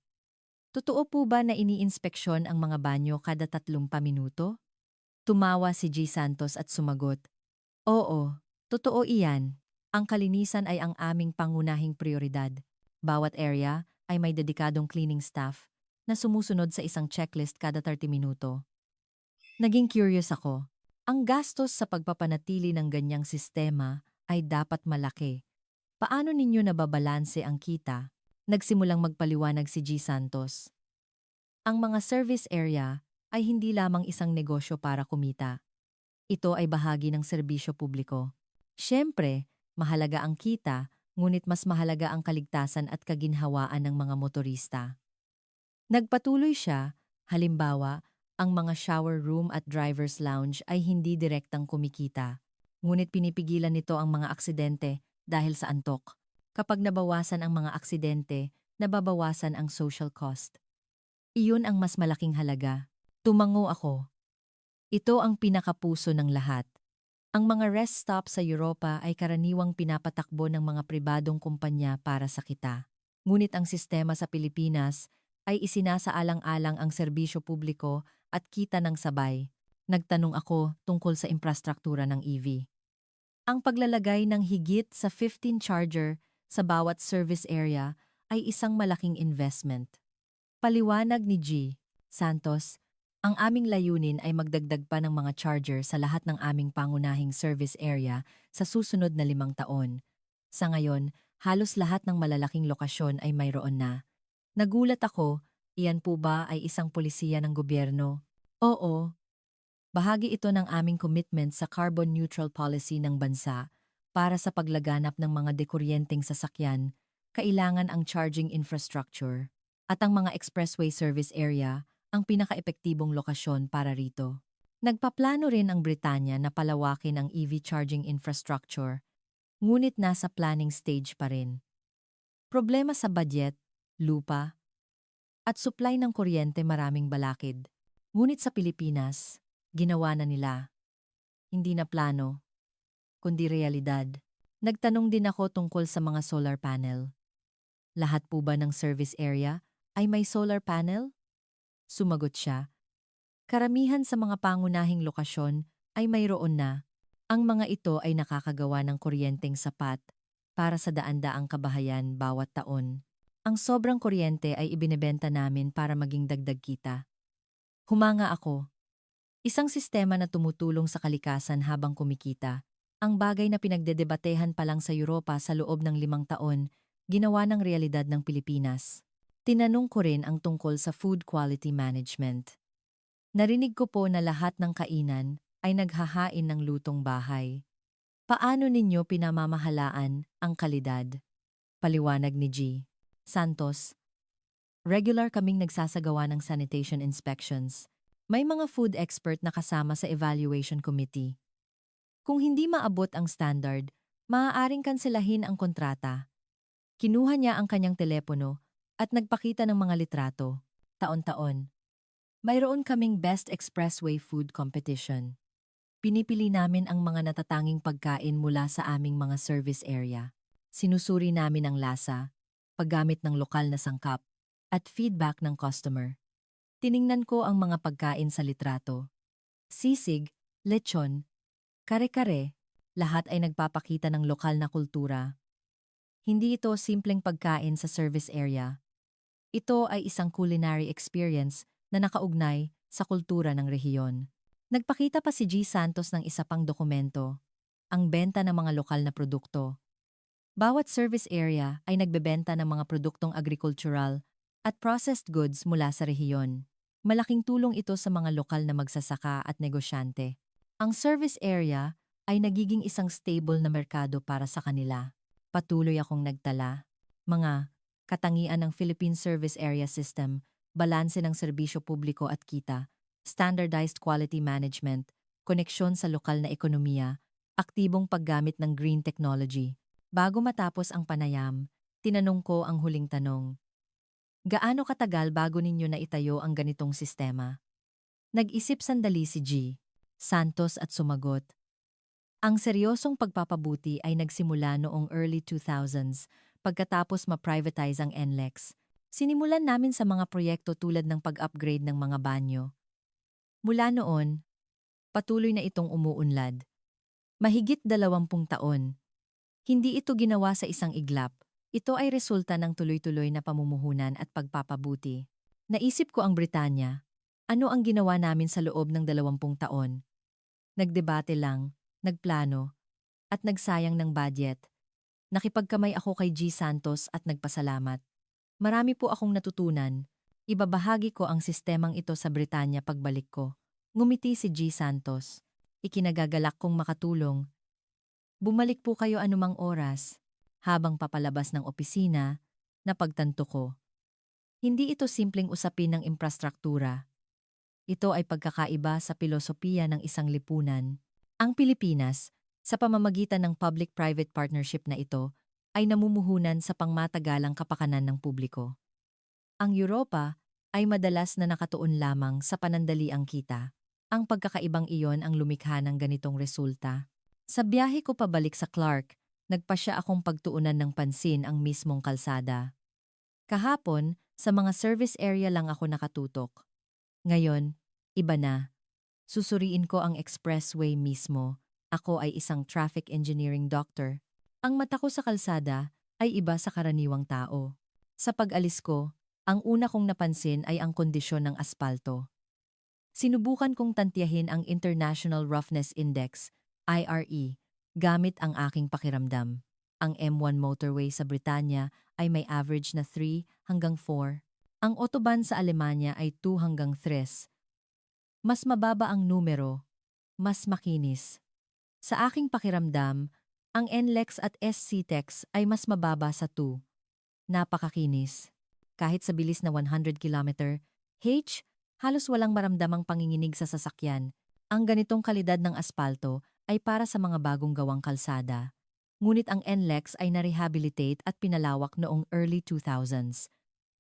Totoo po ba na iniinspeksyon ang mga banyo kada 30 minuto? Tumawa si Santos at sumagot, oo, totoo iyan. Ang kalinisan ay ang aming pangunahing prioridad. Bawat area ay may dedikadong cleaning staff na sumusunod sa isang checklist kada 30 minuto. Naging curious ako. Ang gastos sa pagpapanatili ng ganyang sistema ay dapat malaki. Paano ninyo nababalanse ang kita? Nagsimulang magpaliwanag si Santos. Ang mga service area ay hindi lamang isang negosyo para kumita. Ito ay bahagi ng serbisyo publiko. Siyempre, mahalaga ang kita, ngunit mas mahalaga ang kaligtasan at kaginhawaan ng mga motorista. Nagpatuloy siya, halimbawa, ang mga shower room at driver's lounge ay hindi direktang kumikita. Ngunit pinipigilan nito ang mga aksidente dahil sa antok. Kapag nabawasan ang mga aksidente, nababawasan ang social cost. Iyon ang mas malaking halaga. Tumango ako. Ito ang pinakapuso ng lahat. Ang mga rest stop sa Europa ay karaniwang pinapatakbo ng mga pribadong kumpanya para sa kita. Ngunit ang sistema sa Pilipinas ay isinasaalang-alang ang serbisyo publiko at kita ng sabay. Nagtanong ako tungkol sa infrastruktura ng EV. Ang paglalagay ng higit sa 15 charger sa bawat service area ay isang malaking investment. Paliwanag ni Santos, ang aming layunin ay magdagdag pa ng mga charger sa lahat ng aming pangunahing service area sa susunod na 5 taon. Sa ngayon, halos lahat ng malalaking lokasyon ay mayroon na. Nagulat ako, iyan po ba ay isang pulisiya ng gobyerno? Oo. Bahagi ito ng aming commitment sa carbon neutral policy ng bansa. Para sa paglaganap ng mga dekuryenteng sasakyan, kailangan ang charging infrastructure at ang mga expressway service area ang pinaka-epektibong lokasyon para rito. Nagpaplano rin ang Britanya na palawakin ang EV charging infrastructure, ngunit nasa planning stage pa rin. Problema sa budget, lupa, at supply ng kuryente maraming balakid. Ngunit sa Pilipinas, ginawa na nila. Hindi na plano, kundi realidad. Nagtanong din ako tungkol sa mga solar panel. Lahat po ba ng service area ay may solar panel? Sumagot siya, karamihan sa mga pangunahing lokasyon ay mayroon na. Ang mga ito ay nakakagawa ng kuryenteng sapat para sa daan-daang kabahayan bawat taon. Ang sobrang kuryente ay ibinebenta namin para maging dagdag kita. Humanga ako. Isang sistema na tumutulong sa kalikasan habang kumikita. Ang bagay na pinagdedebatehan pa lang sa Europa sa loob ng 5 taon, ginawa ng realidad ng Pilipinas. Tinanong ko rin ang tungkol sa food quality management. Narinig ko po na lahat ng kainan ay naghahain ng lutong bahay. Paano ninyo pinamamahalaan ang kalidad? Paliwanag ni G. Santos. Regular kaming nagsasagawa ng sanitation inspections. May mga food expert na kasama sa evaluation committee. Kung hindi maabot ang standard, maaaring kansilahin ang kontrata. Kinuha niya ang kanyang telepono at nagpakita ng mga litrato. Taon-taon. Mayroon kaming Best Expressway Food Competition. Pinipili namin ang mga natatanging pagkain mula sa aming mga service area. Sinusuri namin ang lasa, paggamit ng lokal na sangkap, at feedback ng customer. Tiningnan ko ang mga pagkain sa litrato. Sisig, lechon, kare-kare, lahat ay nagpapakita ng lokal na kultura. Hindi ito simpleng pagkain sa service area. Ito ay isang culinary experience na nakaugnay sa kultura ng rehiyon. Nagpakita pa si G. Santos ng isa pang dokumento, ang benta ng mga lokal na produkto. Bawat service area ay nagbebenta ng mga produktong agricultural at processed goods mula sa rehiyon. Malaking tulong ito sa mga lokal na magsasaka at negosyante. Ang service area ay nagiging isang stable na merkado para sa kanila. Patuloy akong nagtala. Mga katangian ng Philippine Service Area System, balanse ng serbisyo publiko at kita, standardized quality management, koneksyon sa lokal na ekonomiya, aktibong paggamit ng green technology. Bago matapos ang panayam, tinanong ko ang huling tanong. Gaano katagal bago ninyo na itayo ang ganitong sistema? Nag-isip sandali si G. Santos at sumagot. Ang seryosong pagpapabuti ay nagsimula noong early 2000s pagkatapos ma-privatize ang NLEX. Sinimulan namin sa mga proyekto tulad ng pag-upgrade ng mga banyo. Mula noon, patuloy na itong umuunlad. Mahigit 20 taon. Hindi ito ginawa sa isang iglap. Ito ay resulta ng tuloy-tuloy na pamumuhunan at pagpapabuti. Naisip ko ang Britanya. Ano ang ginawa namin sa loob ng 20 taon? Nagdebate lang, nagplano, at nagsayang ng budget. Nakipagkamay ako kay G. Santos at nagpasalamat. Marami po akong natutunan. Ibabahagi ko ang sistemang ito sa Britanya pagbalik ko. Ngumiti si G. Santos. Ikinagagalak kong makatulong. Bumalik po kayo anumang oras. Habang papalabas ng opisina, napagtanto ko. Hindi ito simpleng usapin ng infrastruktura. Ito ay pagkakaiba sa pilosopiya ng isang lipunan. Ang Pilipinas, sa pamamagitan ng public-private partnership na ito, ay namumuhunan sa pangmatagalang kapakanan ng publiko. Ang Europa ay madalas na nakatuon lamang sa panandaliang kita. Ang pagkakaibang iyon ang lumikha ng ganitong resulta. Sa biyahe ko pabalik sa Clark, nagpasya akong pagtuunan ng pansin ang mismong kalsada. Kahapon, sa mga service area lang ako nakatutok. Ngayon, iba na. Susuriin ko ang expressway mismo. Ako ay isang traffic engineering doctor. Ang mata ko sa kalsada ay iba sa karaniwang tao. Sa pag-alis ko, ang una kong napansin ay ang kondisyon ng aspalto. Sinubukan kong tantiyahin ang International Roughness Index, IRE, gamit ang aking pakiramdam. Ang M1 motorway sa Britanya ay may average na 3 hanggang 4. Ang autobahn sa Alemanya ay 2 hanggang 3. Mas mababa ang numero, mas makinis. Sa aking pakiramdam, ang NLEX at SCTEX ay mas mababa sa 2. Napakakinis. Kahit sa bilis na 100 km/h, halos walang maramdamang panginginig sa sasakyan. Ang ganitong kalidad ng aspalto ay para sa mga bagong gawang kalsada. Ngunit ang NLEX ay na-rehabilitate at pinalawak noong early 2000s.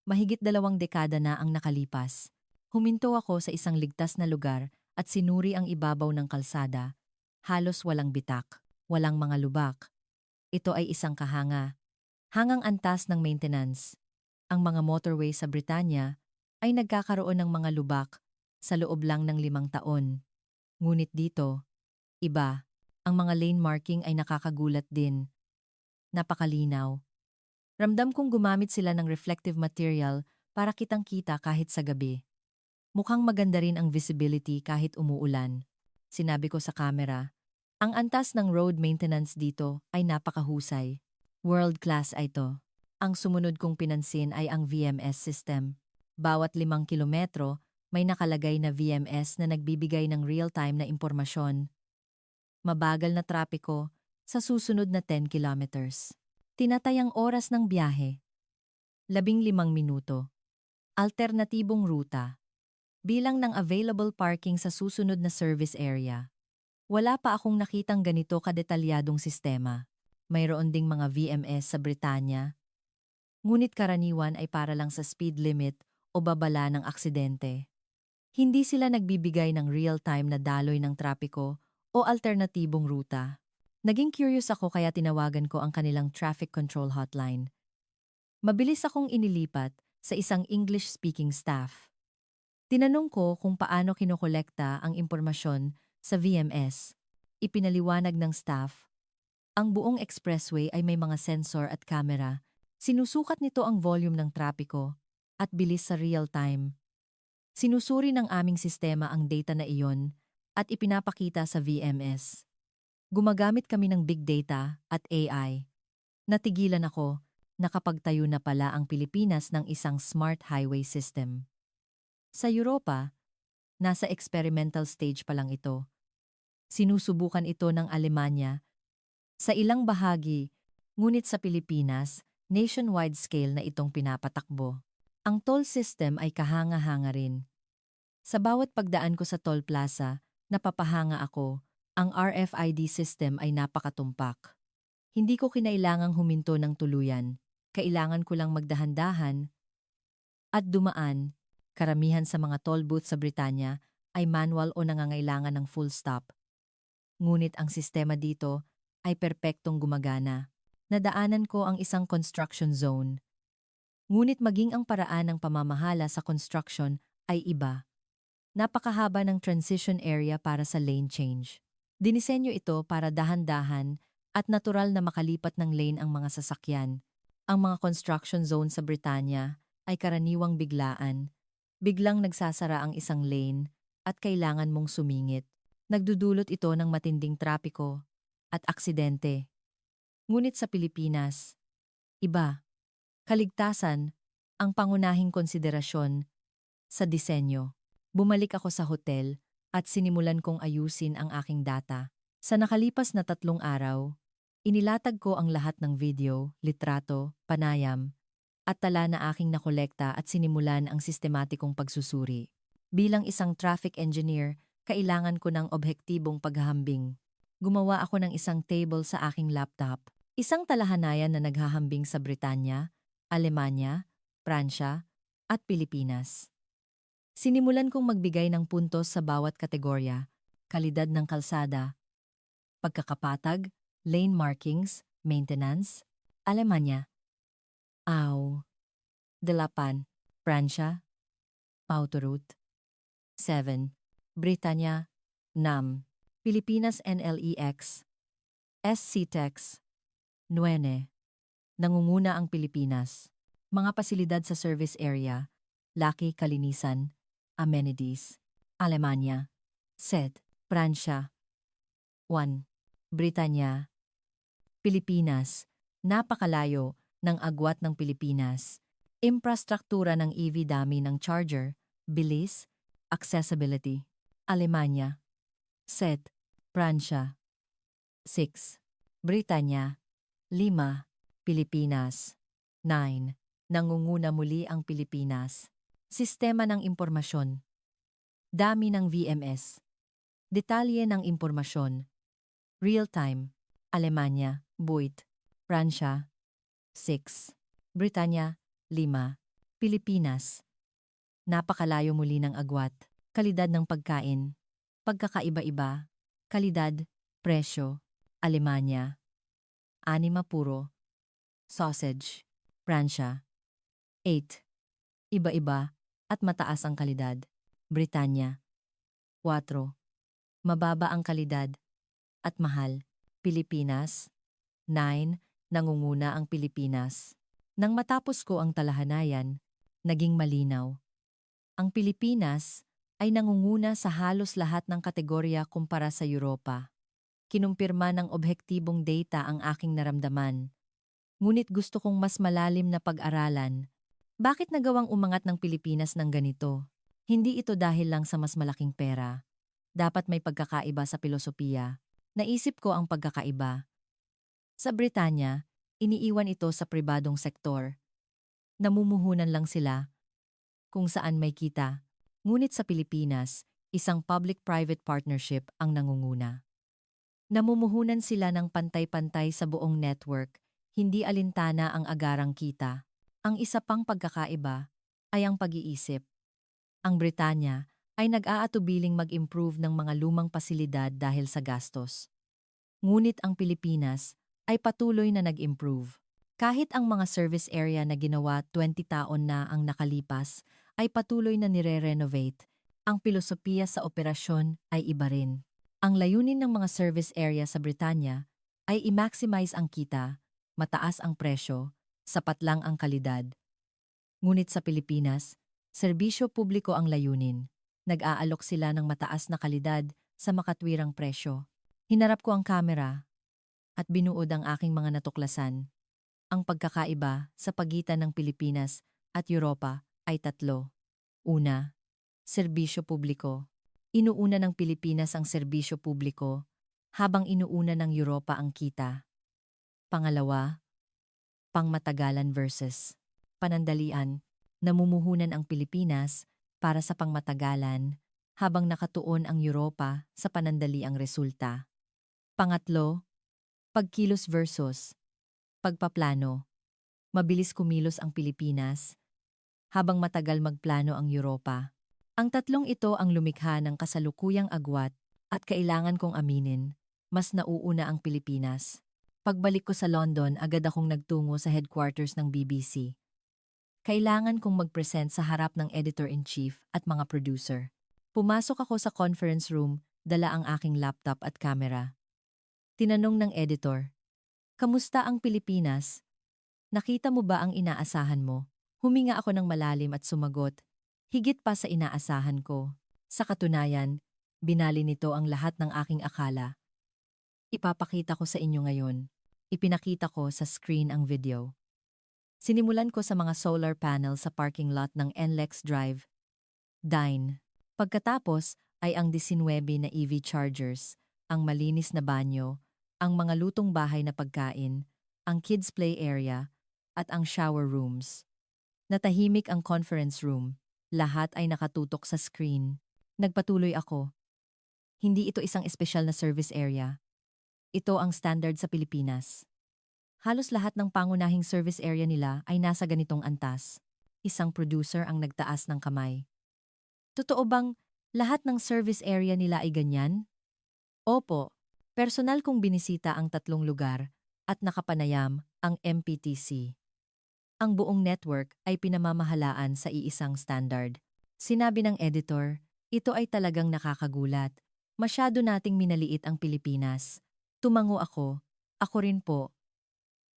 Mahigit 2 dekada na ang nakalipas. Huminto ako sa isang ligtas na lugar at sinuri ang ibabaw ng kalsada. Halos walang bitak, walang mga lubak. Ito ay isang kahanga. Hangang antas ng maintenance. Ang mga motorway sa Britanya ay nagkakaroon ng mga lubak sa loob lang ng 5 taon. Ngunit dito, iba. Ang mga lane marking ay nakakagulat din. Napakalinaw. Ramdam kong gumamit sila ng reflective material para kitang-kita kahit sa gabi. Mukhang maganda rin ang visibility kahit umuulan. Sinabi ko sa camera. Ang antas ng road maintenance dito ay napakahusay. World class ay ito. Ang sumunod kong pinansin ay ang VMS system. Bawat 5 kilometro, may nakalagay na VMS na nagbibigay ng real-time na impormasyon. Mabagal na trapiko sa susunod na 10 kilometers. Tinatayang oras ng biyahe. 15 minuto. Alternatibong ruta. Bilang ng available parking sa susunod na service area. Wala pa akong nakitang ganito kadetalyadong sistema. Mayroon ding mga VMS sa Britanya. Ngunit karaniwan ay para lang sa speed limit o babala ng aksidente. Hindi sila nagbibigay ng real-time na daloy ng trapiko o alternatibong ruta. Naging curious ako kaya tinawagan ko ang kanilang traffic control hotline. Mabilis akong inilipat sa isang English-speaking staff. Tinanong ko kung paano kinokolekta ang impormasyon sa VMS. Ipinaliwanag ng staff. Ang buong expressway ay may mga sensor at camera. Sinusukat nito ang volume ng trapiko at bilis sa real time. Sinusuri ng aming sistema ang data na iyon at ipinapakita sa VMS. Gumagamit kami ng big data at AI. Natigilan ako, nakapagtayo na pala ang Pilipinas ng isang smart highway system. Sa Europa, nasa experimental stage pa lang ito. Sinusubukan ito ng Alemanya sa ilang bahagi, ngunit sa Pilipinas, nationwide scale na itong pinapatakbo. Ang toll system ay kahanga-hanga rin. Sa bawat pagdaan ko sa toll plaza, napapahanga ako. Ang RFID system ay napakatumpak. Hindi ko kinailangang huminto ng tuluyan. Kailangan ko lang magdahan-dahan at dumaan. Karamihan sa mga toll booth sa Britanya ay manual o nangangailangan ng full stop. Ngunit ang sistema dito ay perpektong gumagana. Nadaanan ko ang isang construction zone. Ngunit maging ang paraan ng pamamahala sa construction ay iba. Napakahaba ng transition area para sa lane change. Dinisenyo ito para dahan-dahan at natural na makalipat ng lane ang mga sasakyan. Ang mga construction zone sa Britanya ay karaniwang biglaan. Biglang nagsasara ang isang lane at kailangan mong sumingit. Nagdudulot ito ng matinding trapiko at aksidente. Ngunit sa Pilipinas, iba. Kaligtasan ang pangunahing konsiderasyon sa disenyo. Bumalik ako sa hotel at sinimulan kong ayusin ang aking data. Sa nakalipas na 3 araw, inilatag ko ang lahat ng video, litrato, panayam, at tala na aking nakolekta at sinimulan ang sistematikong pagsusuri. Bilang isang traffic engineer, kailangan ko ng objektibong paghahambing. Gumawa ako ng isang table sa aking laptop. Isang talahanayan na naghahambing sa Britanya, Alemanya, Pransya, at Pilipinas. Sinimulan kong magbigay ng puntos sa bawat kategorya, kalidad ng kalsada, pagkakapatag, lane markings, maintenance, Alemanya. Delapan, Pransya, Pautorut. 7. Britanya, NAM, Pilipinas NLEX, SCTEX. 9. Nangunguna ang Pilipinas. Mga pasilidad sa service area, laki kalinisan, amenities, Alemanya. SED, Pransya. 1. Britanya, Pilipinas, napakalayo ng agwat ng Pilipinas. Infrastruktura ng EV dami ng charger, bilis, accessibility. Alemanya. SED, Pransya. 6. Britanya. 5. Pilipinas. 9. Nangunguna muli ang Pilipinas. Sistema ng impormasyon. Dami ng VMS. Detalye ng impormasyon. Real-time. Alemanya. Buit. Pransya. 6. Britanya. 5. Pilipinas. napakalayo muli ng agwat, kalidad ng pagkain, pagkakaiba-iba, kalidad, presyo, Alemanya, Anima Puro, Sausage, Pransya, 8. Iba-iba at mataas ang kalidad, Britanya, 4. Mababa ang kalidad at mahal, Pilipinas, 9. Nangunguna ang Pilipinas. Nang matapos ko ang talahanayan, naging malinaw. Ang Pilipinas ay nangunguna sa halos lahat ng kategorya kumpara sa Europa. Kinumpirma ng objektibong data ang aking naramdaman. Ngunit gusto kong mas malalim na pag-aralan. Bakit nagawang umangat ng Pilipinas ng ganito? Hindi ito dahil lang sa mas malaking pera. Dapat may pagkakaiba sa filosofiya. Naisip ko ang pagkakaiba. Sa Britanya, iniiwan ito sa pribadong sektor. Namumuhunan lang sila kung saan may kita. Ngunit sa Pilipinas, isang public-private partnership ang nangunguna. Namumuhunan sila ng pantay-pantay sa buong network, hindi alintana ang agarang kita. Ang isa pang pagkakaiba ay ang pag-iisip. Ang Britanya ay nag-aatubiling mag-improve ng mga lumang pasilidad dahil sa gastos. Ngunit ang Pilipinas ay patuloy na nag-improve. Kahit ang mga service area na ginawa 20 taon na ang nakalipas ay patuloy na nire-renovate, ang filosofiya sa operasyon ay iba rin. Ang layunin ng mga service area sa Britanya ay i-maximize ang kita, mataas ang presyo, sapat lang ang kalidad. Ngunit sa Pilipinas, serbisyo publiko ang layunin. Nag-aalok sila ng mataas na kalidad sa makatwirang presyo. Hinarap ko ang kamera at binuod ang aking mga natuklasan. Ang pagkakaiba sa pagitan ng Pilipinas at Europa ay tatlo. Una, serbisyo publiko. Inuuna ng Pilipinas ang serbisyo publiko, habang inuuna ng Europa ang kita. Pangalawa, pangmatagalan versus panandalian. Namumuhunan ang Pilipinas para sa pangmatagalan, habang nakatuon ang Europa sa panandaliang resulta. Pangatlo, pagkilos versus pagpaplano. Mabilis kumilos ang Pilipinas, habang matagal magplano ang Europa. Ang tatlong ito ang lumikha ng kasalukuyang agwat at kailangan kong aminin, mas nauuna ang Pilipinas. Pagbalik ko sa London, agad akong nagtungo sa headquarters ng BBC. Kailangan kong mag-present sa harap ng editor-in-chief at mga producer. Pumasok ako sa conference room, dala ang aking laptop at camera. Tinanong ng editor, "Kamusta ang Pilipinas? Nakita mo ba ang inaasahan mo?" Huminga ako ng malalim at sumagot, "Higit pa sa inaasahan ko." Sa katunayan, binali nito ang lahat ng aking akala. Ipapakita ko sa inyo ngayon. Ipinakita ko sa screen ang video. Sinimulan ko sa mga solar panel sa parking lot ng NLEX Drive. Dine. Pagkatapos ay ang 19 na EV chargers, ang malinis na banyo, ang mga lutong bahay na pagkain, ang kids play area, at ang shower rooms. Natahimik ang conference room. Lahat ay nakatutok sa screen. Nagpatuloy ako. Hindi ito isang espesyal na service area. Ito ang standard sa Pilipinas. Halos lahat ng pangunahing service area nila ay nasa ganitong antas. Isang producer ang nagtaas ng kamay. Totoo bang lahat ng service area nila ay ganyan? Opo, personal kong binisita ang tatlong lugar at nakapanayam ang MPTC. Ang buong network ay pinamamahalaan sa iisang standard. Sinabi ng editor, ito ay talagang nakakagulat. Masyado nating minaliit ang Pilipinas. Tumango ako. Ako rin po.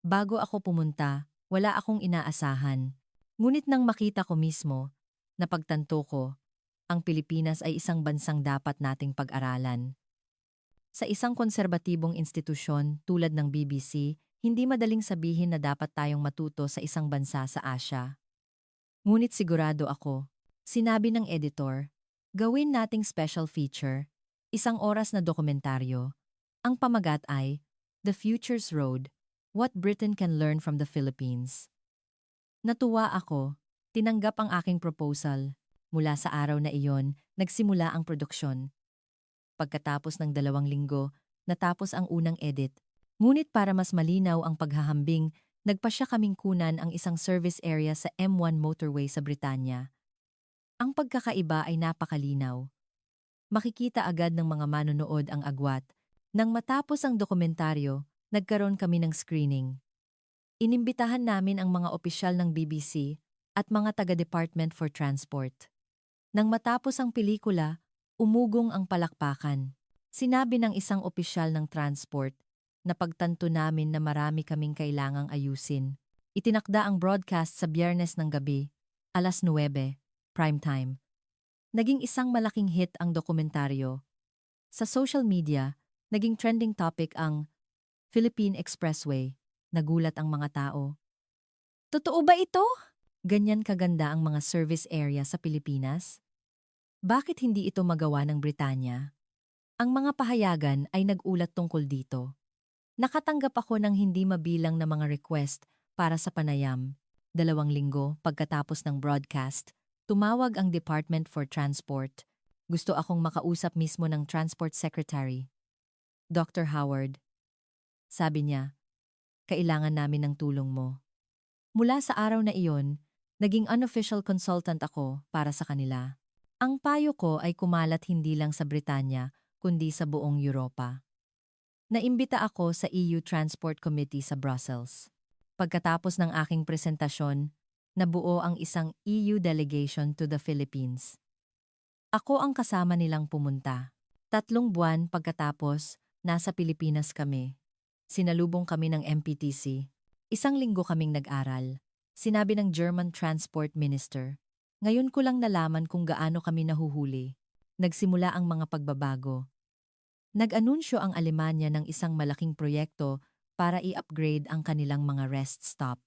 Bago ako pumunta, wala akong inaasahan. Ngunit nang makita ko mismo, napagtanto ko, ang Pilipinas ay isang bansang dapat nating pag-aralan. Sa isang konserbatibong institusyon tulad ng BBC, hindi madaling sabihin na dapat tayong matuto sa isang bansa sa Asya. Ngunit sigurado ako, sinabi ng editor, gawin nating special feature, 1 oras na dokumentaryo. Ang pamagat ay, The Future's Road, What Britain Can Learn from the Philippines. Natuwa ako, tinanggap ang aking proposal. Mula sa araw na iyon, nagsimula ang produksyon. Pagkatapos ng 2 linggo, natapos ang unang edit. Ngunit para mas malinaw ang paghahambing, nagpasya kaming kunan ang isang service area sa M1 motorway sa Britanya. Ang pagkakaiba ay napakalinaw. Makikita agad ng mga manonood ang agwat. Nang matapos ang dokumentaryo, nagkaroon kami ng screening. Inimbitahan namin ang mga opisyal ng BBC at mga taga-Department for Transport. Nang matapos ang pelikula, umugong ang palakpakan. Sinabi ng isang opisyal ng transport na pagtanto namin na marami kaming kailangang ayusin. Itinakda ang broadcast sa Biyernes ng gabi, 9:00, prime time. Naging isang malaking hit ang dokumentaryo. Sa social media, naging trending topic ang Philippine Expressway. Nagulat ang mga tao. Totoo ba ito? Ganyan kaganda ang mga service area sa Pilipinas? Bakit hindi ito magawa ng Britanya? Ang mga pahayagan ay nag-ulat tungkol dito. Nakatanggap ako ng hindi mabilang na mga request para sa panayam. 2 linggo pagkatapos ng broadcast, tumawag ang Department for Transport. Gusto akong makausap mismo ng Transport Secretary. Dr. Howard, sabi niya, kailangan namin ng tulong mo. Mula sa araw na iyon, naging unofficial consultant ako para sa kanila. Ang payo ko ay kumalat hindi lang sa Britanya, kundi sa buong Europa. Naimbita ako sa EU Transport Committee sa Brussels. Pagkatapos ng aking presentasyon, nabuo ang isang EU delegation to the Philippines. Ako ang kasama nilang pumunta. 3 buwan pagkatapos, nasa Pilipinas kami. Sinalubong kami ng MPTC. 1 linggo kaming nag-aral. Sinabi ng German Transport Minister. Ngayon ko lang nalaman kung gaano kami nahuhuli. Nagsimula ang mga pagbabago. Nag-anunsyo ang Alemanya ng isang malaking proyekto para i-upgrade ang kanilang mga rest stop.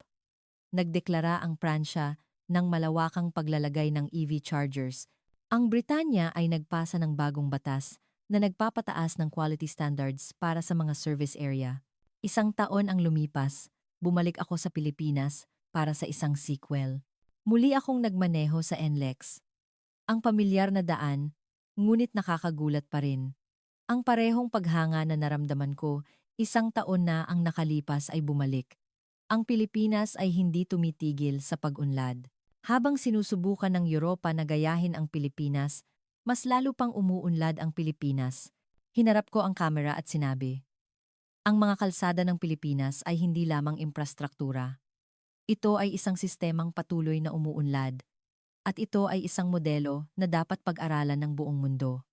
Nagdeklara ang Pransya ng malawakang paglalagay ng EV chargers. Ang Britanya ay nagpasa ng bagong batas na nagpapataas ng quality standards para sa mga service area. 1 taon ang lumipas, bumalik ako sa Pilipinas para sa isang sequel. Muli akong nagmaneho sa NLEX. Ang pamilyar na daan, ngunit nakakagulat pa rin. Ang parehong paghanga na naramdaman ko, 1 taon na ang nakalipas ay bumalik. Ang Pilipinas ay hindi tumitigil sa pag-unlad. Habang sinusubukan ng Europa na gayahin ang Pilipinas, mas lalo pang umuunlad ang Pilipinas. Hinarap ko ang kamera at sinabi, ang mga kalsada ng Pilipinas ay hindi lamang infrastruktura. Ito ay isang sistemang patuloy na umuunlad. At ito ay isang modelo na dapat pag-aralan ng buong mundo.